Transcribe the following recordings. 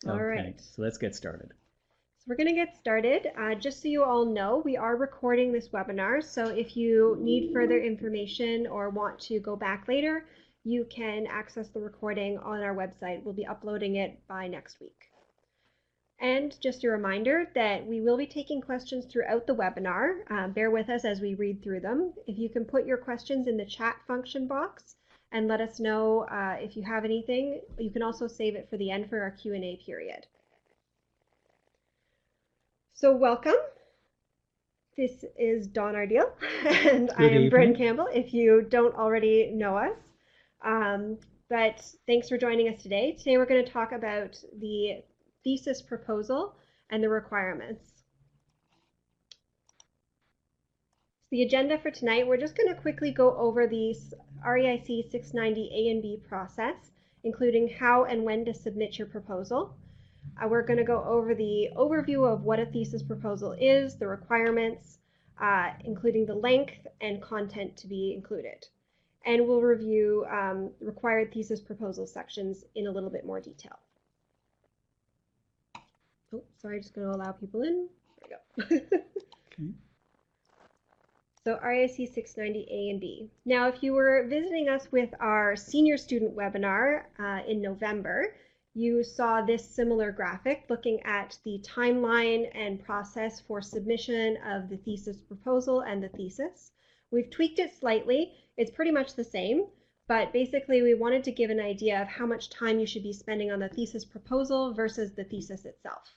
All Okay, right, so let's get started. so we're going to get started. Just so you all know, we are recording this webinar, so if you need further information or want to go back later, you can access the recording on our website. We'll be uploading it by next week. And just a reminder that we will be taking questions throughout the webinar. Bear with us as we read through them. If you can put your questions in the chat function box and let us know if you have anything. You can also save it for the end for our Q&A period. So welcome. This is Dawn Ardeel, and I Good am Bryn evening. Campbell, if you don't already know us. But thanks for joining us today. Today we're going to talk about the thesis proposal and the requirements. The agenda for tonight, we're just going to quickly go over the RAIC 690 A and B process, including how and when to submit your proposal. We're going to go over the overview of what a thesis proposal is, the requirements, including the length and content to be included. And we'll review required thesis proposal sections in a little bit more detail. Oh, sorry, just going to allow people in. There we go. Okay. So RAIC 690 A and B. Now, if you were visiting us with our senior student webinar in November, you saw this similar graphic looking at the timeline and process for submission of the thesis proposal and the thesis. We've tweaked it slightly. It's pretty much the same, but basically we wanted to give an idea of how much time you should be spending on the thesis proposal versus the thesis itself.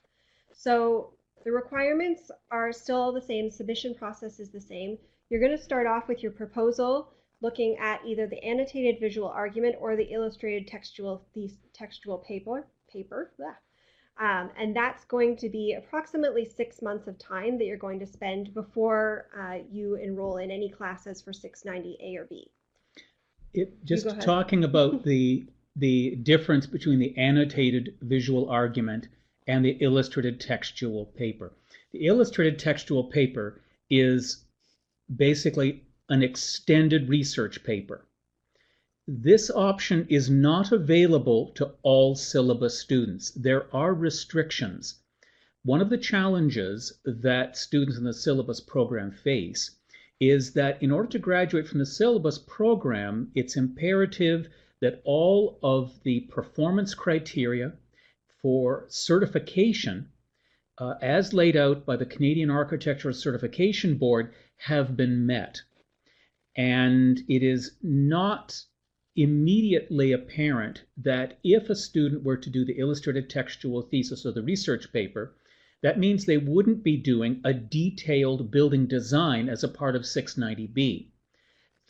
So the requirements are still the same. Submission process is the same. You're going to start off with your proposal, looking at either the annotated visual argument or the illustrated textual paper. And that's going to be approximately 6 months of time that you're going to spend before you enroll in any classes for 690 A or B. Just talking about the difference between the annotated visual argument and the illustrated textual paper. The illustrated textual paper is basically an extended research paper. This option is not available to all syllabus students. There are restrictions. One of the challenges that students in the syllabus program face is that in order to graduate from the syllabus program, it's imperative that all of the performance criteria for certification as laid out by the Canadian Architectural Certification Board have been met. And it is not immediately apparent that if a student were to do the illustrated textual thesis or the research paper, that means they wouldn't be doing a detailed building design as a part of 690B.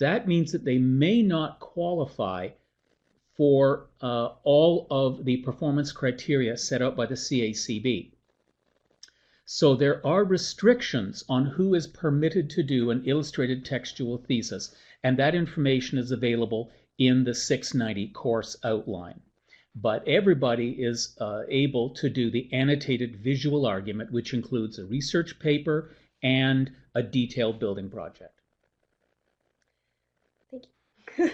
That means that they may not qualify for all of the performance criteria set out by the CACB. So there are restrictions on who is permitted to do an illustrated textual thesis, and that information is available in the 690 course outline. But everybody is able to do the annotated visual argument, which includes a research paper and a detailed building project. Thank you.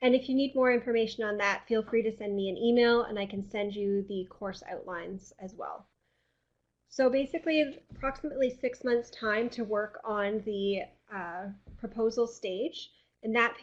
And if you need more information on that, feel free to send me an email and I can send you the course outlines as well. So basically, approximately 6 months time to work on the proposal stage. And that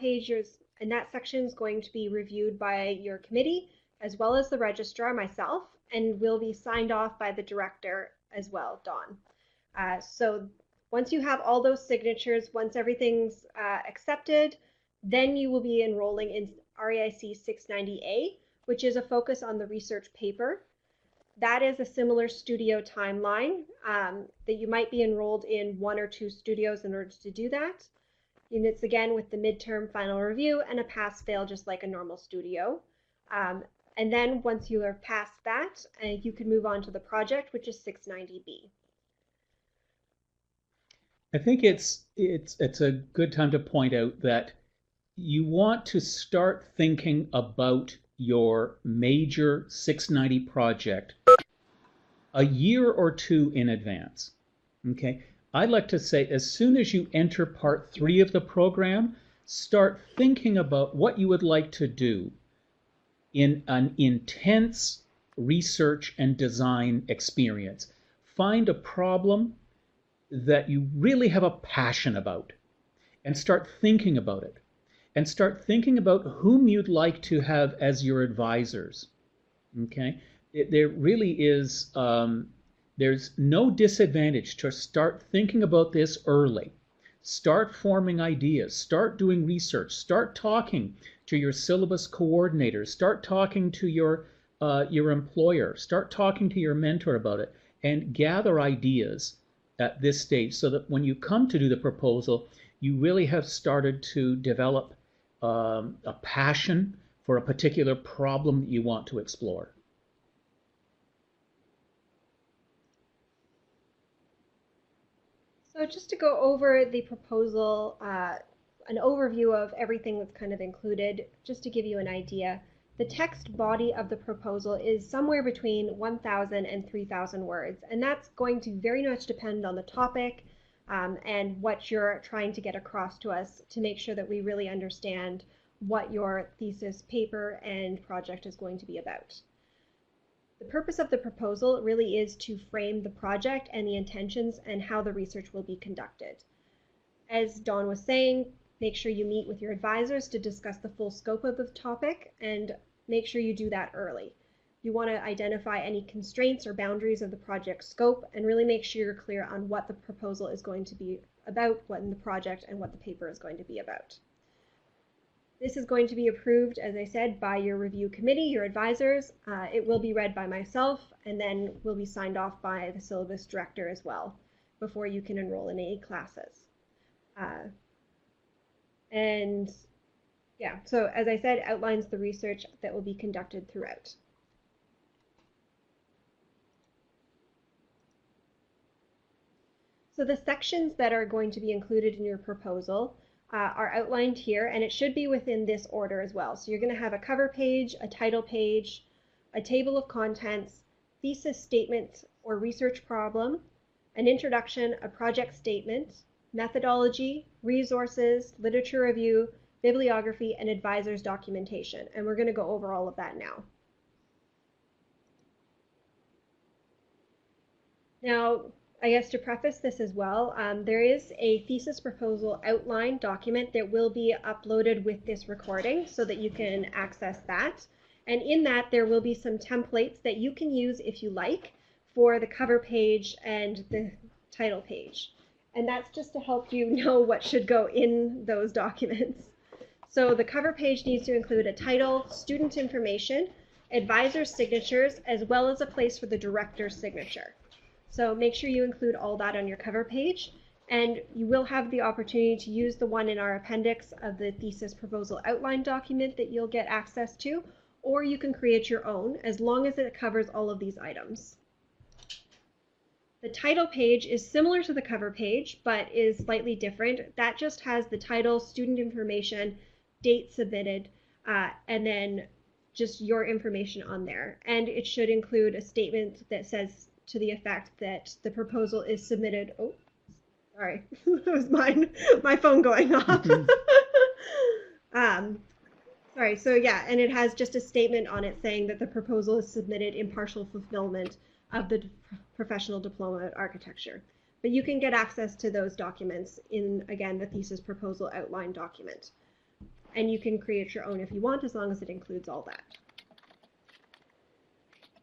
section is going to be reviewed by your committee as well as the registrar, myself, and will be signed off by the director as well, Dawn. So once you have all those signatures, once everything's accepted, then you will be enrolling in RAIC 690A, which is a focus on the research paper. That is a similar studio timeline that you might be enrolled in 1 or 2 studios in order to do that. And it's again with the midterm final review and a pass-fail just like a normal studio. And then once you are past that, you can move on to the project, which is 690B. I think it's a good time to point out that you want to start thinking about your major 690 project a year or 2 in advance. Okay, I'd like to say as soon as you enter part 3 of the program, start thinking about what you would like to do in an intense research and design experience. Find a problem that you really have a passion about and start thinking about it. And start thinking about whom you'd like to have as your advisors. Okay? There really is, there's no disadvantage to start thinking about this early. Start forming ideas. Start doing research. Start talking to your syllabus coordinators. Start talking to your employer. Start talking to your mentor about it, and gather ideas at this stage so that when you come to do the proposal, you really have started to develop a passion for a particular problem that you want to explore. So just to go over the proposal, an overview of everything that's kind of included, just to give you an idea. The text body of the proposal is somewhere between 1,000 and 3,000 words, and that's going to very much depend on the topic and what you're trying to get across to us to make sure that we really understand what your thesis paper and project is going to be about. The purpose of the proposal really is to frame the project and the intentions and how the research will be conducted. As Dawn was saying, make sure you meet with your advisors to discuss the full scope of the topic, and make sure you do that early. You want to identify any constraints or boundaries of the project scope and really make sure you're clear on what the proposal is going to be about, what in the project, and what the paper is going to be about. This is going to be approved, as I said, by your review committee, your advisors. It will be read by myself and then will be signed off by the syllabus director as well before you can enroll in any classes. And yeah, so as I said, outlines the research that will be conducted throughout. So the sections that are going to be included in your proposal are outlined here, and it should be within this order as well. So you're going to have a cover page, a title page, a table of contents, thesis statement or research problem, an introduction, a project statement, methodology, resources, literature review, bibliography, and advisor's documentation. And we're going to go over all of that now. Now, I guess to preface this as well, there is a thesis proposal outline document that will be uploaded with this recording so that you can access that. And in that, there will be some templates that you can use if you like for the cover page and the title page. And that's just to help you know what should go in those documents. So the cover page needs to include a title, student information, advisor's signatures, as well as a place for the director's signature. So make sure you include all that on your cover page, and you will have the opportunity to use the one in our appendix of the thesis proposal outline document that you'll get access to, or you can create your own as long as it covers all of these items. The title page is similar to the cover page, but is slightly different. That just has the title, student information, date submitted, and then just your information on there. And it should include a statement that says to the effect that the proposal is submitted. Oh, sorry, that was my phone going off. Sorry, so yeah, and it has just a statement on it saying that the proposal is submitted in partial fulfillment of the professional diploma in architecture. But you can get access to those documents in, again, the thesis proposal outline document. And you can create your own if you want, as long as it includes all that.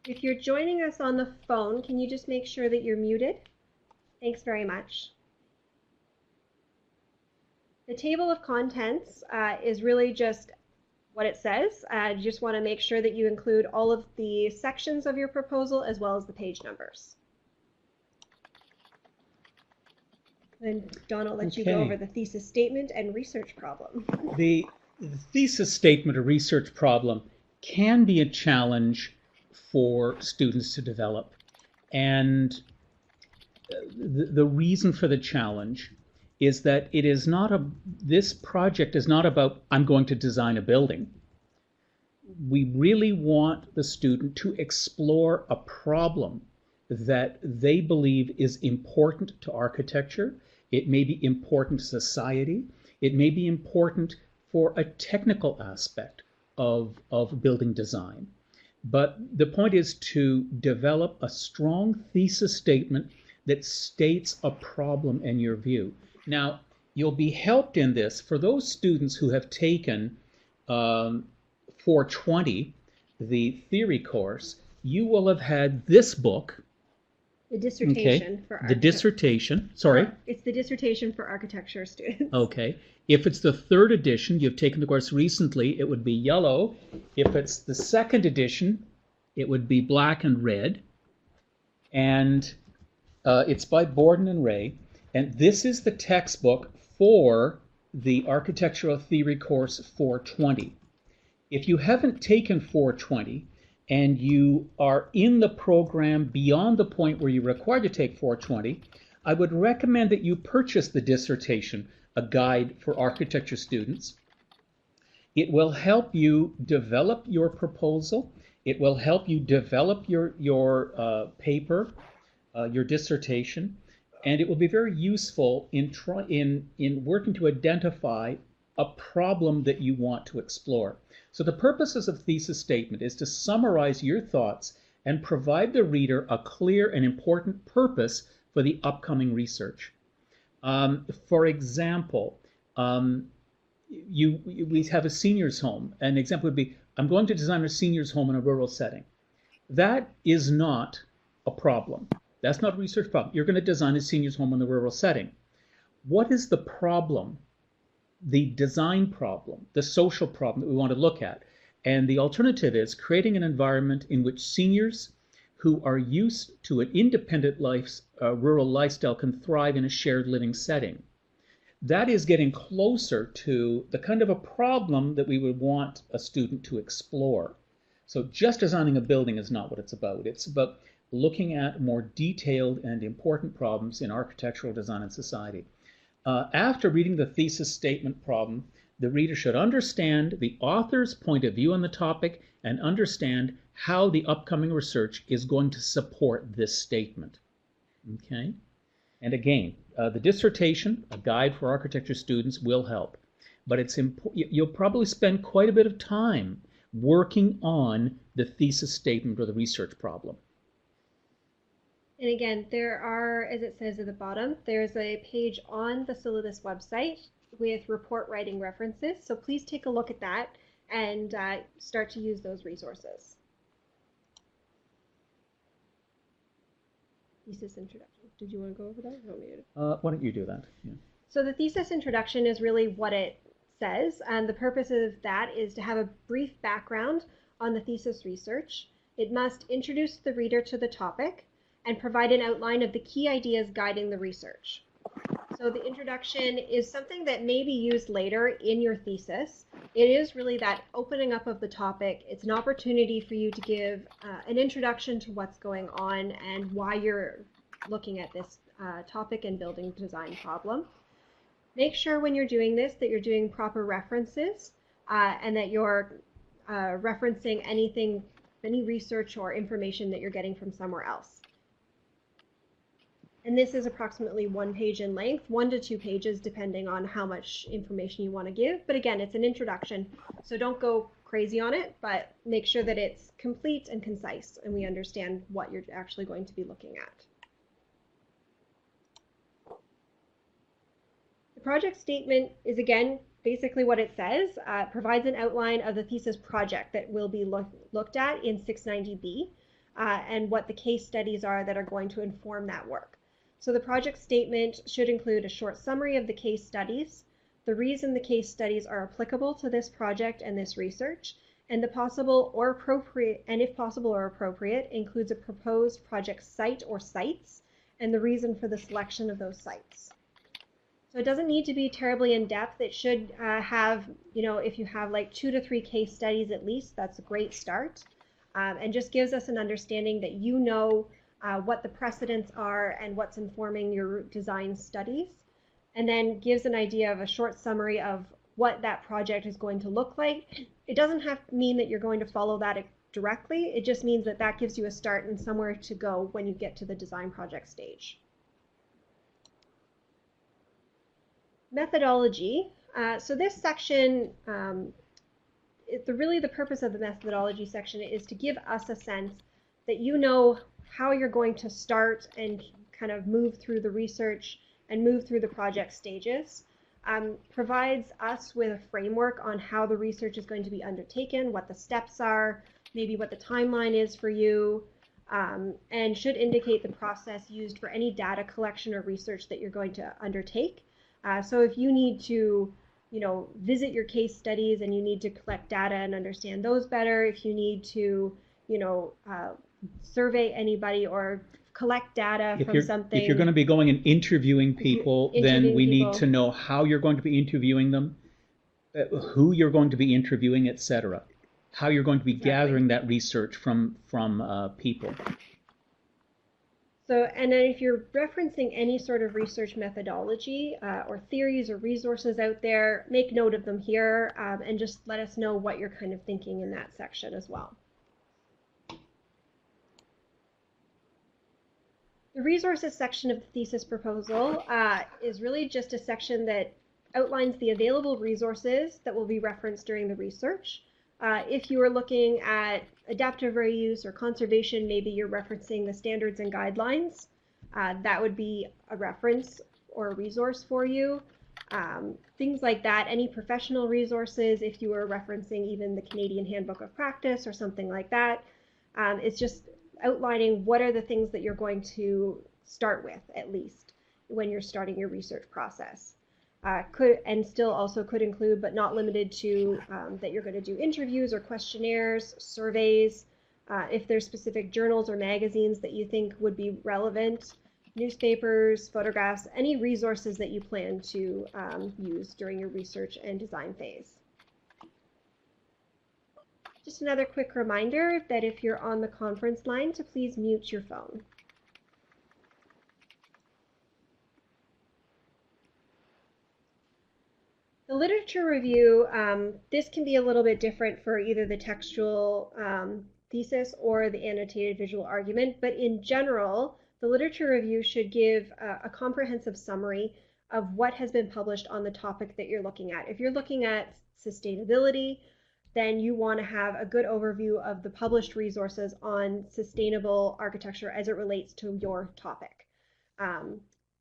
If you're joining us on the phone, can you just make sure that you're muted? Thanks very much. The table of contents is really just what it says. You just want to make sure that you include all of the sections of your proposal as well as the page numbers. And Don, I'll let you go over the thesis statement and research problem. The thesis statement or research problem can be a challenge for students to develop. And the reason for the challenge is that it is not this project is not about, I'm going to design a building. We really want the student to explore a problem that they believe is important to architecture. It may be important to society. It may be important for a technical aspect of building design. But the point is to develop a strong thesis statement that states a problem in your view. Now, you'll be helped in this for those students who have taken 420, the theory course. You will have had this book. The dissertation for the dissertation. Sorry. It's the dissertation for architecture students. Okay. If it's the third edition, you've taken the course recently, it would be yellow. If it's the second edition, it would be black and red. And it's by Borden and Ray. And this is the textbook for the Architectural Theory course 420. If you haven't taken 420, and you are in the program beyond the point where you're required to take 420, I would recommend that you purchase the dissertation, a guide for architecture students. It will help you develop your proposal. It will help you develop your paper, your dissertation, and it will be very useful in working to identify a problem that you want to explore. So the purposes of thesis statement is to summarize your thoughts and provide the reader a clear and important purpose for the upcoming research. For example, we have a seniors home. An example would be, I'm going to design a seniors home in a rural setting. That is not a problem. That's not a research problem. You're going to design a seniors home in a rural setting. What is the problem? The design problem, the social problem that we want to look at. And the alternative is creating an environment in which seniors who are used to an independent rural lifestyle can thrive in a shared living setting. That is getting closer to the kind of a problem that we would want a student to explore. So just designing a building is not what it's about. It's about looking at more detailed and important problems in architectural design and society. After reading the thesis statement problem, the reader should understand the author's point of view on the topic and understand how the upcoming research is going to support this statement. Okay? And again, the dissertation, a guide for architecture students, will help. But it's you'll probably spend quite a bit of time working on the thesis statement or the research problem. And again, there are, as it says at the bottom, there's a page on the syllabus website with report writing references. So please take a look at that and start to use those resources. Thesis introduction. Did you want to go over that? Why don't you do that? Yeah. So the thesis introduction is really what it says, and the purpose of that is to have a brief background on the thesis research. It must introduce the reader to the topic and provide an outline of the key ideas guiding the research. So the introduction is something that may be used later in your thesis. It is really that opening up of the topic. It's an opportunity for you to give an introduction to what's going on and why you're looking at this topic and building design problem. Make sure when you're doing this that you're doing proper references and that you're referencing any research or information that you're getting from somewhere else. And this is approximately 1 page in length, 1 to 2 pages, depending on how much information you want to give. But again, it's an introduction, so don't go crazy on it, but make sure that it's complete and concise and we understand what you're actually going to be looking at. The project statement is, again, basically what it says. It provides an outline of the thesis project that will be looked at in 690B and what the case studies are that are going to inform that work. So the project statement should include a short summary of the case studies, the reason the case studies are applicable to this project and this research, and the possible or appropriate, and if possible or appropriate, includes a proposed project site or sites, and the reason for the selection of those sites. So it doesn't need to be terribly in-depth. It should have, if you have like 2 to 3 case studies at least, that's a great start, and just gives us an understanding that you know what the precedents are and what's informing your design studies, and then gives an idea of a short summary of what that project is going to look like. It doesn't have to mean that you're going to follow that directly. It just means that that gives you a start and somewhere to go when you get to the design project stage. Methodology. So this section really the purpose of the methodology section is to give us a sense that you know how you're going to start and kind of move through the research and move through the project stages. Provides us with a framework on how the research is going to be undertaken, what the steps are, maybe what the timeline is for you, and should indicate the process used for any data collection or research that you're going to undertake. So if you need to, visit your case studies and you need to collect data and understand those better, if you need to, survey anybody or collect data from something. If you're going to be going and interviewing people, then we need to know how you're going to be interviewing them, who you're going to be interviewing, etc. How you're going to be gathering that research from people. So, and then if you're referencing any sort of research methodology or theories or resources out there, make note of them here and just let us know what you're kind of thinking in that section as well. The resources section of the thesis proposal is really just a section that outlines the available resources that will be referenced during the research. If you are looking at adaptive reuse or conservation, maybe you're referencing the standards and guidelines. That would be a reference or a resource for you. Things like that, any professional resources, if you were referencing even the Canadian Handbook of Practice or something like that. It's just outlining what are the things that you're going to start with, at least, when you're starting your research process. Could include, but not limited to, that you're going to do interviews or questionnaires, surveys, if there's specific journals or magazines that you think would be relevant, newspapers, photographs, any resources that you plan to use during your research and design phase. Just another quick reminder that if you're on the conference line, to please mute your phone. The literature review, this can be a little bit different for either the textual thesis or the annotated visual argument, but in general, the literature review should give a comprehensive summary of what has been published on the topic that you're looking at. If you're looking at sustainability, then you want to have a good overview of the published resources on sustainable architecture as it relates to your topic.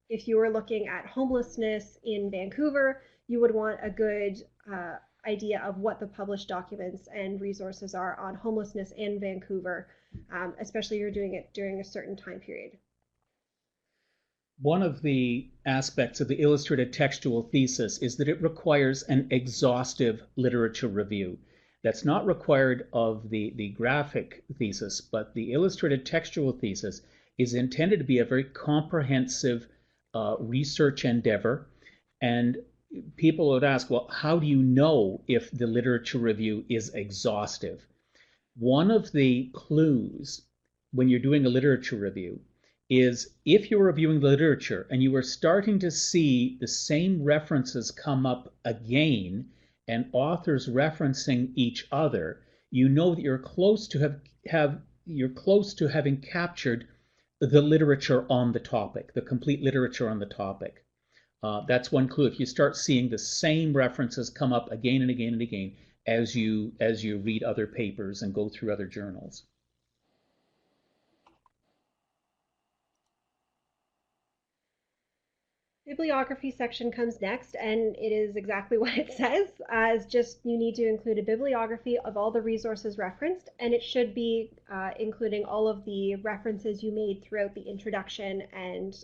If you were looking at homelessness in Vancouver, you would want a good idea of what the published documents and resources are on homelessness in Vancouver, especially if you're doing it during a certain time period. One of the aspects of the illustrated textual thesis is that it requires an exhaustive literature review. That's not required of the graphic thesis, but the illustrated textual thesis is intended to be a very comprehensive research endeavor. And people would ask, well, how do you know if the literature review is exhaustive? One of the clues when you're doing a literature review is if you're reviewing the literature and you are starting to see the same references come up again and authors referencing each other, you know that you're close to having captured the literature on the topic, the complete literature on the topic. That's one clue. If you start seeing the same references come up again and again and again as you read other papers and go through other journals. Bibliography section comes next, and it is exactly what it says. It's just you need to include a bibliography of all the resources referenced, and it should be including all of the references you made throughout the introduction and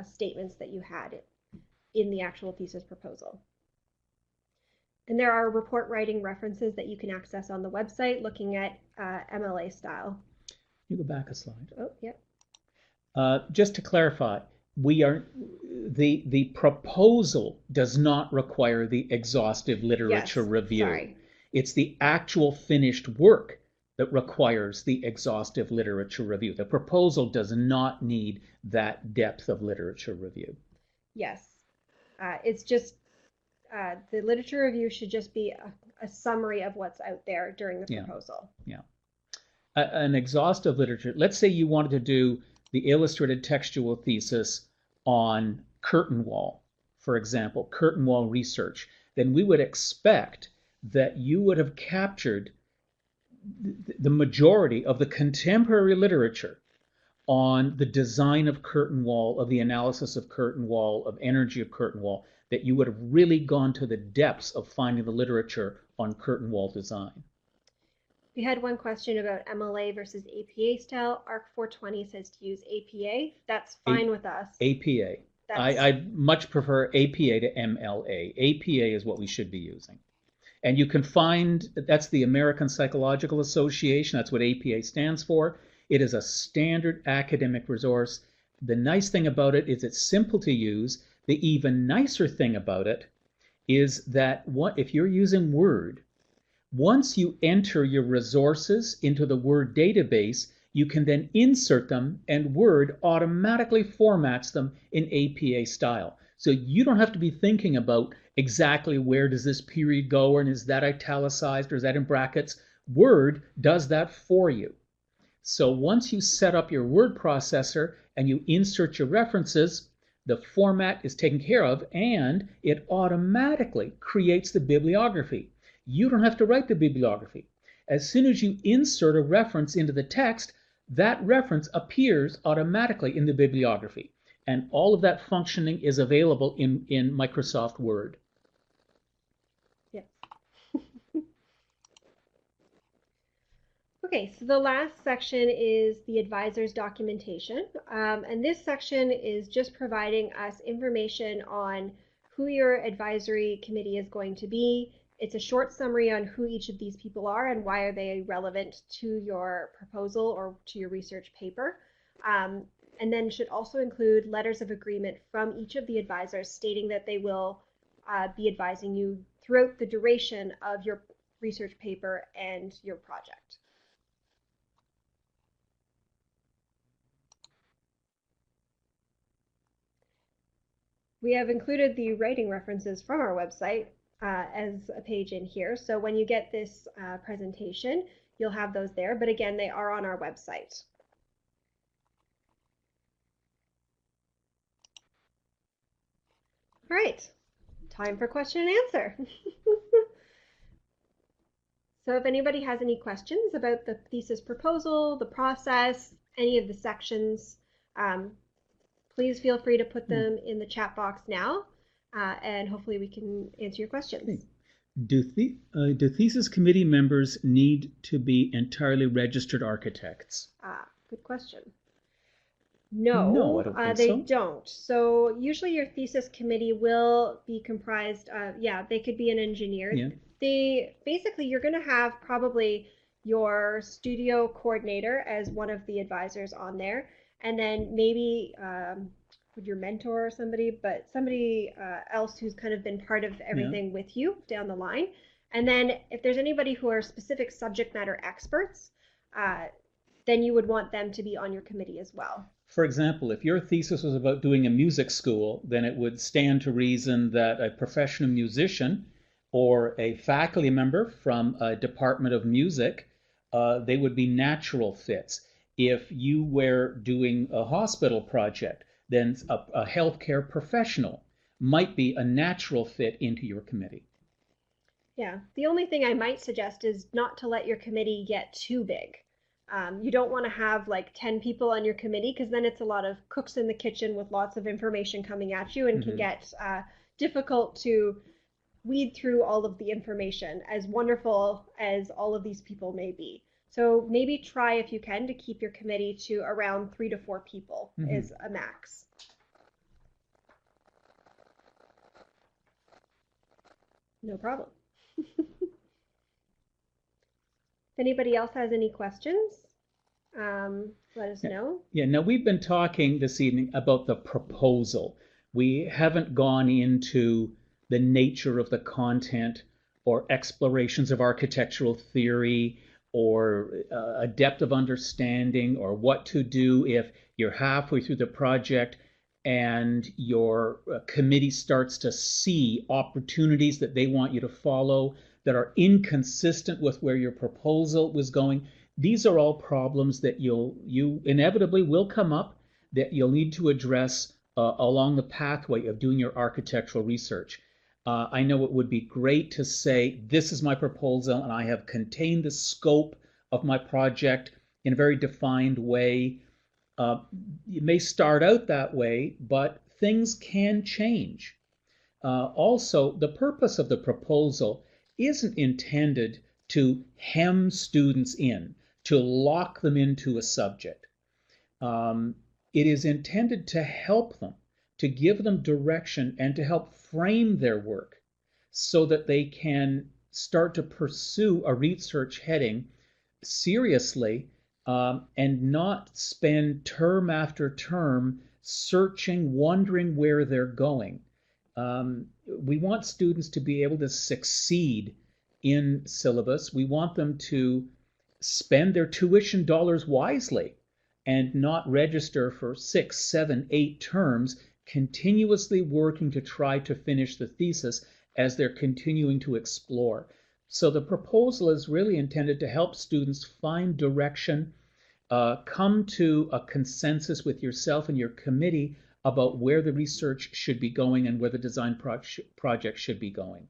statements that you had in the actual thesis proposal. And there are report writing references that you can access on the website looking at MLA style. You go back a slide. Oh, yeah. Just to clarify, the proposal does not require the exhaustive literature review. Sorry. It's the actual finished work that requires the exhaustive literature review. The proposal does not need that depth of literature review. Yes. It's just the literature review should just be a summary of what's out there during the proposal. Yeah. An exhaustive literature, let's say you wanted to do the illustrated textual thesis on curtain wall, for example, curtain wall research, then we would expect that you would have captured the majority of the contemporary literature on the design of curtain wall, of the analysis of curtain wall, of energy of curtain wall, that you would have really gone to the depths of finding the literature on curtain wall design. We had one question about MLA versus APA style. ARC 420 says to use APA. That's fine with us. APA. I much prefer APA to MLA. APA is what we should be using. And you can find, that's the American Psychological Association. That's what APA stands for. It is a standard academic resource. The nice thing about it is it's simple to use. The even nicer thing about it is that if you're using Word, once you enter your resources into the Word database, you can then insert them, and Word automatically formats them in APA style. So you don't have to be thinking about exactly where does this period go, and is that italicized or is that in brackets. Word does that for you. So once you set up your word processor and you insert your references, the format is taken care of and it automatically creates the bibliography. You don't have to write the bibliography. As soon as you insert a reference into the text, that reference appears automatically in the bibliography. And all of that functioning is available in Microsoft Word. Yes. Okay, so the last section is the advisor's documentation. And this section is just providing us information on who your advisory committee is going to be. It's a short summary on who each of these people are and why are they relevant to your proposal or to your research paper. And then should also include letters of agreement from each of the advisors stating that they will be advising you throughout the duration of your research paper and your project. We have included the writing references from our website as a page in here. So when you get this presentation, you'll have those there. But again, they are on our website. All right, time for question and answer. So if anybody has any questions about the thesis proposal, the process, any of the sections, please feel free to put them in the chat box now, and hopefully we can answer your questions. Do thesis committee members need to be entirely registered architects? Good question. No, I don't think they don't. So usually your thesis committee will be comprised of, they could be an engineer. Yeah. Basically, you're going to have probably your studio coordinator as one of the advisors on there. And then maybe your mentor or somebody, but somebody else who's kind of been part of everything with you down the line. And then if there's anybody who are specific subject matter experts, then you would want them to be on your committee as well. For example, if your thesis was about doing a music school, then it would stand to reason that a professional musician or a faculty member from a department of music, they would be natural fits. If you were doing a hospital project, then a healthcare professional might be a natural fit into your committee. Yeah, the only thing I might suggest is not to let your committee get too big. You don't want to have like 10 people on your committee because then it's a lot of cooks in the kitchen with lots of information coming at you and can get difficult to weed through all of the information, as wonderful as all of these people may be. So maybe try, if you can, to keep your committee to around 3 to 4 people is a max. No problem. If anybody else has any questions, let us know. Yeah, now we've been talking this evening about the proposal. We haven't gone into the nature of the content or explorations of architectural theory or a depth of understanding or what to do if you're halfway through the project and your committee starts to see opportunities that they want you to follow that are inconsistent with where your proposal was going. These are all problems that you inevitably will come up that you'll need to address along the pathway of doing your architectural research. I know it would be great to say, this is my proposal and I have contained the scope of my project in a very defined way. It may start out that way, but things can change. Also, the purpose of the proposal isn't intended to hem students in, to lock them into a subject. It is intended to help them, to give them direction and to help frame their work so that they can start to pursue a research heading seriously, and not spend term after term searching, wondering where they're going. We want students to be able to succeed in syllabus. We want them to spend their tuition dollars wisely and not register for 6, 7, 8 terms, continuously working to try to finish the thesis as they're continuing to explore. So the proposal is really intended to help students find direction, come to a consensus with yourself and your committee about where the research should be going and where the design project should be going.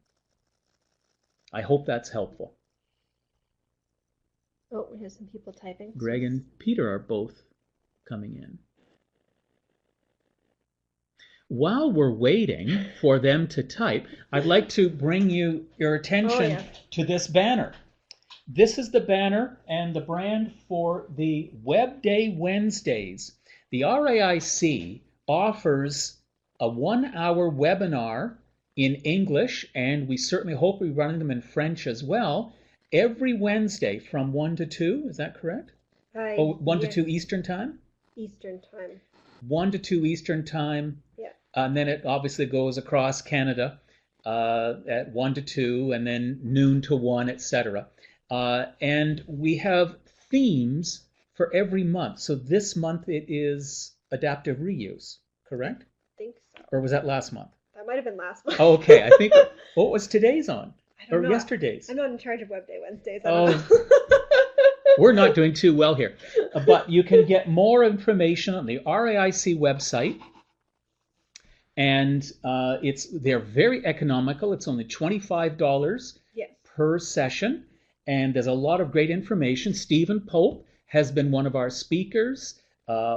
I hope that's helpful. Oh, we have some people typing. Greg and Peter are both coming in. While we're waiting for them to type, I'd like to bring your attention to this banner. This is the banner and the brand for the Web Day Wednesdays. The RAIC offers a 1-hour webinar in English, and we certainly hope we're running them in French as well, every Wednesday from 1 to 2. Is that correct? 1 to 2 Eastern Time? Eastern Time. 1 to 2 Eastern Time. Yeah. And then it obviously goes across Canada at 1 to 2, and then noon to 1, etc. And we have themes for every month. So this month it is adaptive reuse, correct? I think so. Or was that last month? That might have been last month. Oh, okay. I think, what was today's on? I don't know. Yesterday's? I'm not in charge of Web Day Wednesdays. I don't know. We're not doing too well here. But you can get more information on the RAIC website. And they're very economical. It's only $25 per session. And there's a lot of great information. Stephen Pope has been one of our speakers.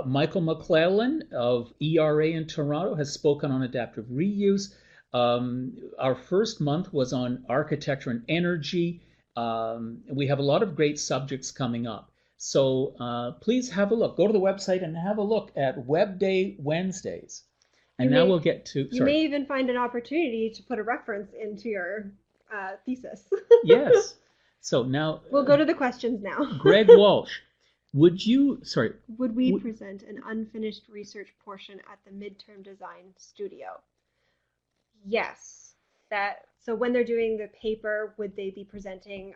Michael McClellan of ERA in Toronto has spoken on adaptive reuse. Our first month was on architecture and energy. We have a lot of great subjects coming up. So please have a look. Go to the website and have a look at Web Day Wednesdays. And now we'll get to... You may even find an opportunity to put a reference into your thesis. Yes. So now... We'll go to the questions now. Greg Walsh, would we present an unfinished research portion at the midterm design studio? Yes. So when they're doing the paper, would they be presenting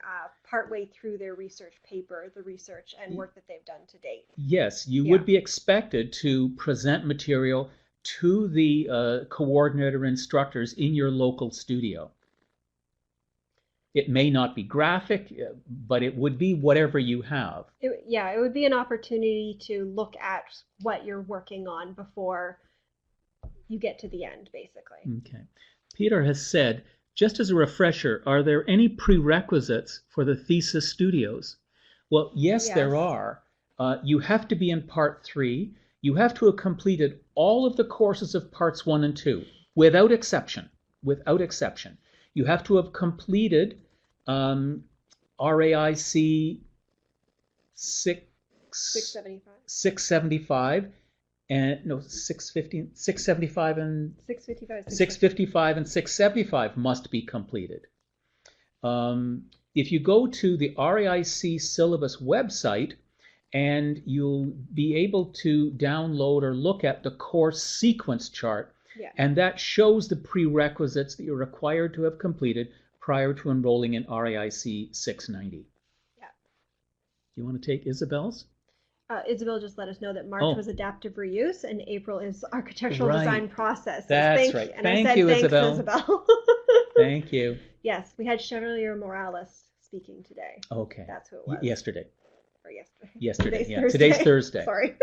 partway through their research paper, the research and work that they've done to date? Yes, you would be expected to present material to the coordinator instructors in your local studio. It may not be graphic, but it would be whatever you have. It would be an opportunity to look at what you're working on before you get to the end, basically. Okay. Peter has said, just as a refresher, are there any prerequisites for the thesis studios? Well, yes. There are. You have to be in part 3. You have to have completed all of the courses of parts 1 and 2, without exception. Without exception. You have to have completed RAIC 675 and no 655 and 675 must be completed. If you go to the RAIC syllabus website, and you'll be able to download or look at the course sequence chart, and that shows the prerequisites that you're required to have completed prior to enrolling in RAIC 690. Yeah. Do you want to take Isabel's? Isabel just let us know that March was adaptive reuse and April is architectural design process. That's right. And Thank you, Isabel. Thank you. Yes, we had Chevalier Morales speaking today. Okay. That's who it was. Yesterday. Or yesterday. Yesterday, Today's Thursday. Today's Thursday. Sorry.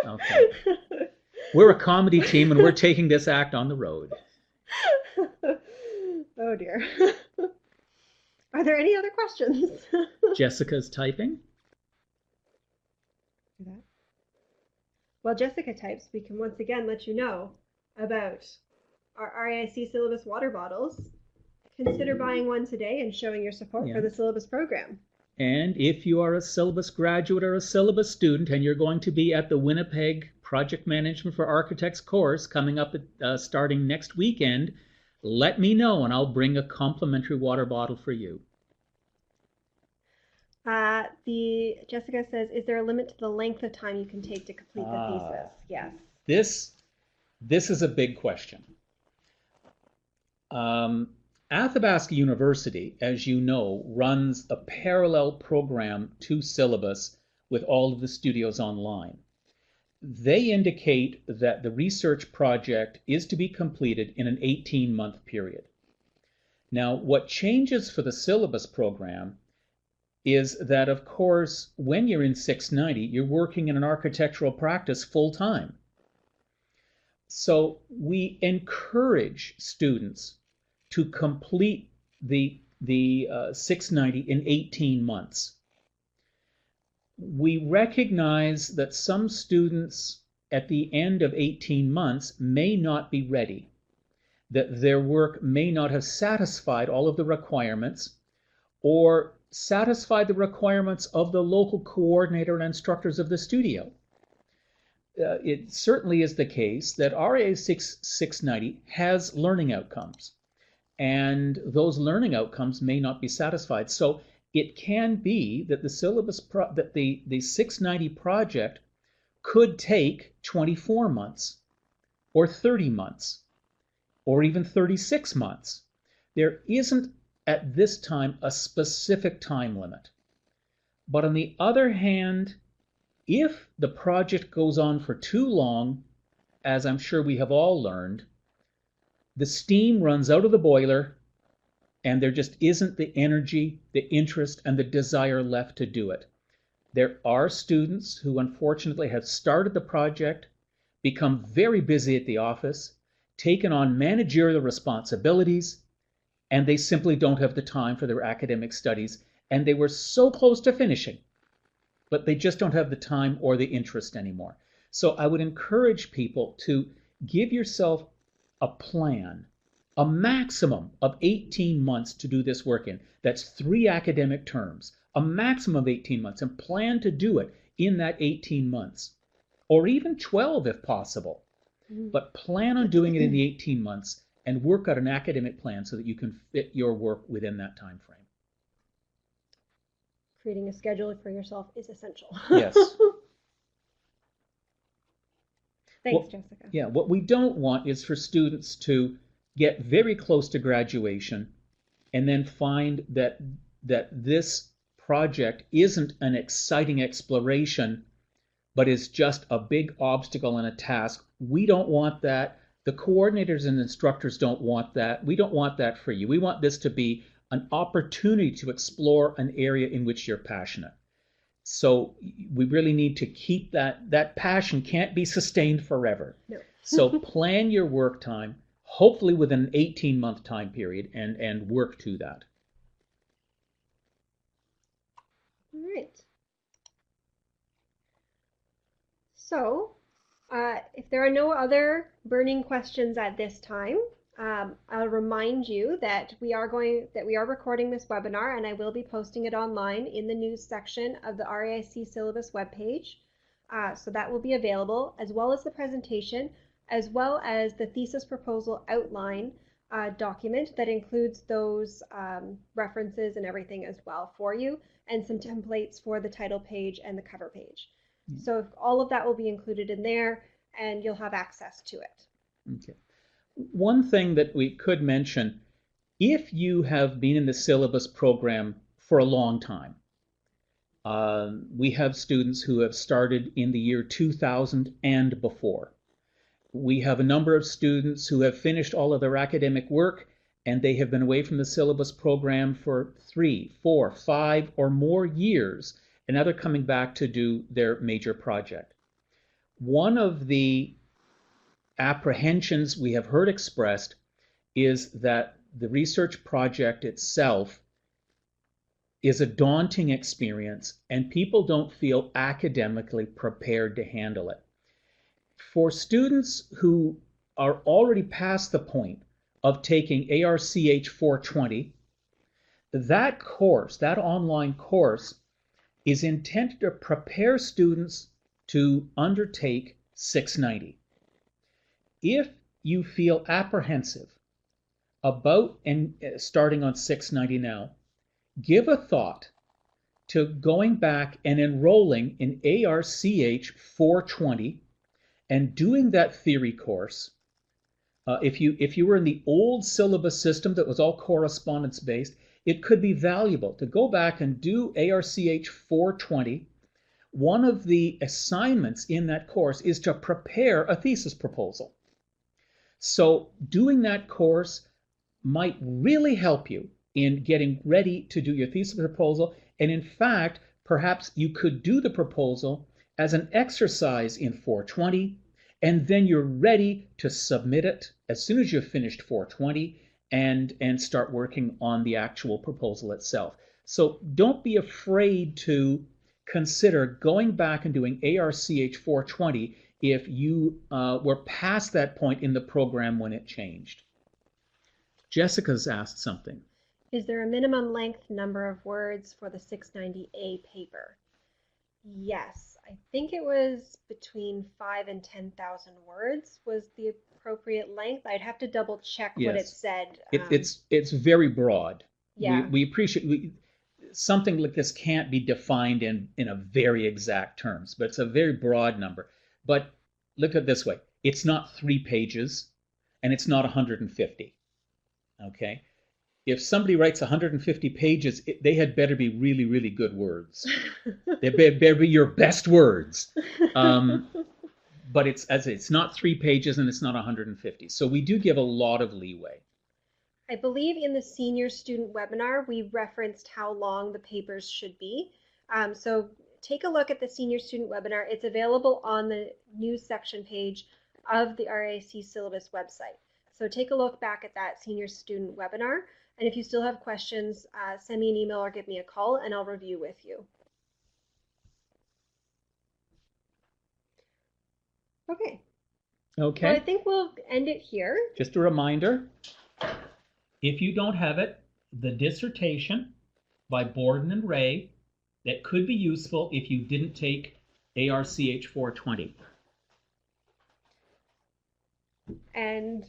Okay. We're a comedy team and we're taking this act on the road. Oh dear. Are there any other questions? Jessica's typing. While Jessica types, we can once again let you know about our RAIC syllabus water bottles. Consider buying one today and showing your support for the syllabus program. And if you are a syllabus graduate or a syllabus student and you're going to be at the Winnipeg Project Management for Architects course coming up starting next weekend, let me know and I'll bring a complimentary water bottle for you. Jessica says, is there a limit to the length of time you can take to complete the thesis? Yes. This is a big question. Athabasca University, as you know, runs a parallel program to syllabus with all of the studios online. They indicate that the research project is to be completed in an 18-month period. Now, what changes for the syllabus program is that, of course, when you're in 690, you're working in an architectural practice full-time. So we encourage students to complete the 690 in 18 months. We recognize that some students at the end of 18 months may not be ready, that their work may not have satisfied all of the requirements or satisfied the requirements of the local coordinator and instructors of the studio. It certainly is the case that RAIC 690 has learning outcomes, and those learning outcomes may not be satisfied. So it can be that the the 690 project could take 24 months or 30 months or even 36 months. There isn't at this time a specific time limit. But on the other hand, if the project goes on for too long, as I'm sure we have all learned, the steam runs out of the boiler and there just isn't the energy, the interest, and the desire left to do it. There are students who unfortunately have started the project, become very busy at the office, taken on managerial responsibilities, and they simply don't have the time for their academic studies, and they were so close to finishing, but they just don't have the time or the interest anymore. So I would encourage people to give yourself a plan, a maximum of 18 months to do this work in. That's 3 academic terms, a maximum of 18 months, and plan to do it in that 18 months, or even 12 if possible. But plan on doing it in the 18 months and work out an academic plan so that you can fit your work within that time frame. Creating a schedule for yourself is essential. Yes. Thanks, Jessica. Yeah, what we don't want is for students to get very close to graduation and then find that this project isn't an exciting exploration, but is just a big obstacle and a task. We don't want that. The coordinators and instructors don't want that. We don't want that for you. We want this to be an opportunity to explore an area in which you're passionate. So we really need to keep that passion can't be sustained forever. No. So plan your work time, hopefully within an 18-month time period, and work to that. All right. So if there are no other burning questions at this time, I'll remind you that we are recording this webinar, and I will be posting it online in the news section of the RAIC syllabus webpage. So that will be available, as well as the presentation, as well as the thesis proposal outline document that includes those references and everything as well for you, and some templates for the title page and the cover page. So all of that will be included in there, and you'll have access to it. Okay. One thing that we could mention, if you have been in the syllabus program for a long time, we have students who have started in the year 2000 and before. We have a number of students who have finished all of their academic work and they have been away from the syllabus program for 3, 4, 5 or more years, and now they're coming back to do their major project. One of the apprehensions we have heard expressed is that the research project itself is a daunting experience, and people don't feel academically prepared to handle it. For students who are already past the point of taking ARCH 420, that course, that online course, is intended to prepare students to undertake 690. If you feel apprehensive about starting on 690 now, give a thought to going back and enrolling in ARCH 420 and doing that theory course. If you were in the old syllabus system that was all correspondence based, it could be valuable to go back and do ARCH 420. One of the assignments in that course is to prepare a thesis proposal. So doing that course might really help you in getting ready to do your thesis proposal. And in fact, perhaps you could do the proposal as an exercise in 420, and then you're ready to submit it as soon as you've finished 420 and start working on the actual proposal itself. So don't be afraid to consider going back and doing ARCH 420 if you were past that point in the program when it changed. Jessica's asked something. Is there a minimum length number of words for the 690A paper? Yes, I think it was between 5,000 and 10,000 words was the appropriate length. I'd have to double check what it said. It's very broad. Yeah. We appreciate something like this can't be defined in a very exact terms, but it's a very broad number. But look at it this way. It's not 3 pages and it's not 150. Okay? If somebody writes 150 pages, they had better be really, really good words. They better be your best words. But it's not 3 pages and it's not 150. So we do give a lot of leeway. I believe in the senior student webinar, we referenced how long the papers should be. So take a look at the senior student webinar. It's available on the news section page of the RAIC syllabus website. So take a look back at that senior student webinar. And if you still have questions, send me an email or give me a call and I'll review with you. Okay. Okay. Well, I think we'll end it here. Just a reminder, if you don't have it, the dissertation by Borden and Ray that could be useful if you didn't take ARCH 420. And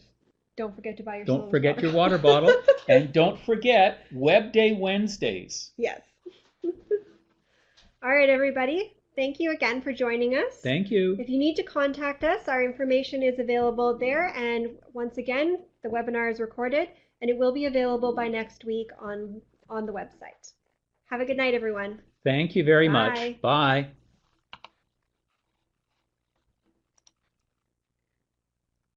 don't forget to buy your Don't forget your water bottle. And don't forget Web Day Wednesdays. Yes. All right, everybody. Thank you again for joining us. Thank you. If you need to contact us, our information is available there. And once again, the webinar is recorded and it will be available by next week on the website. Have a good night, everyone. Thank you very much. Bye.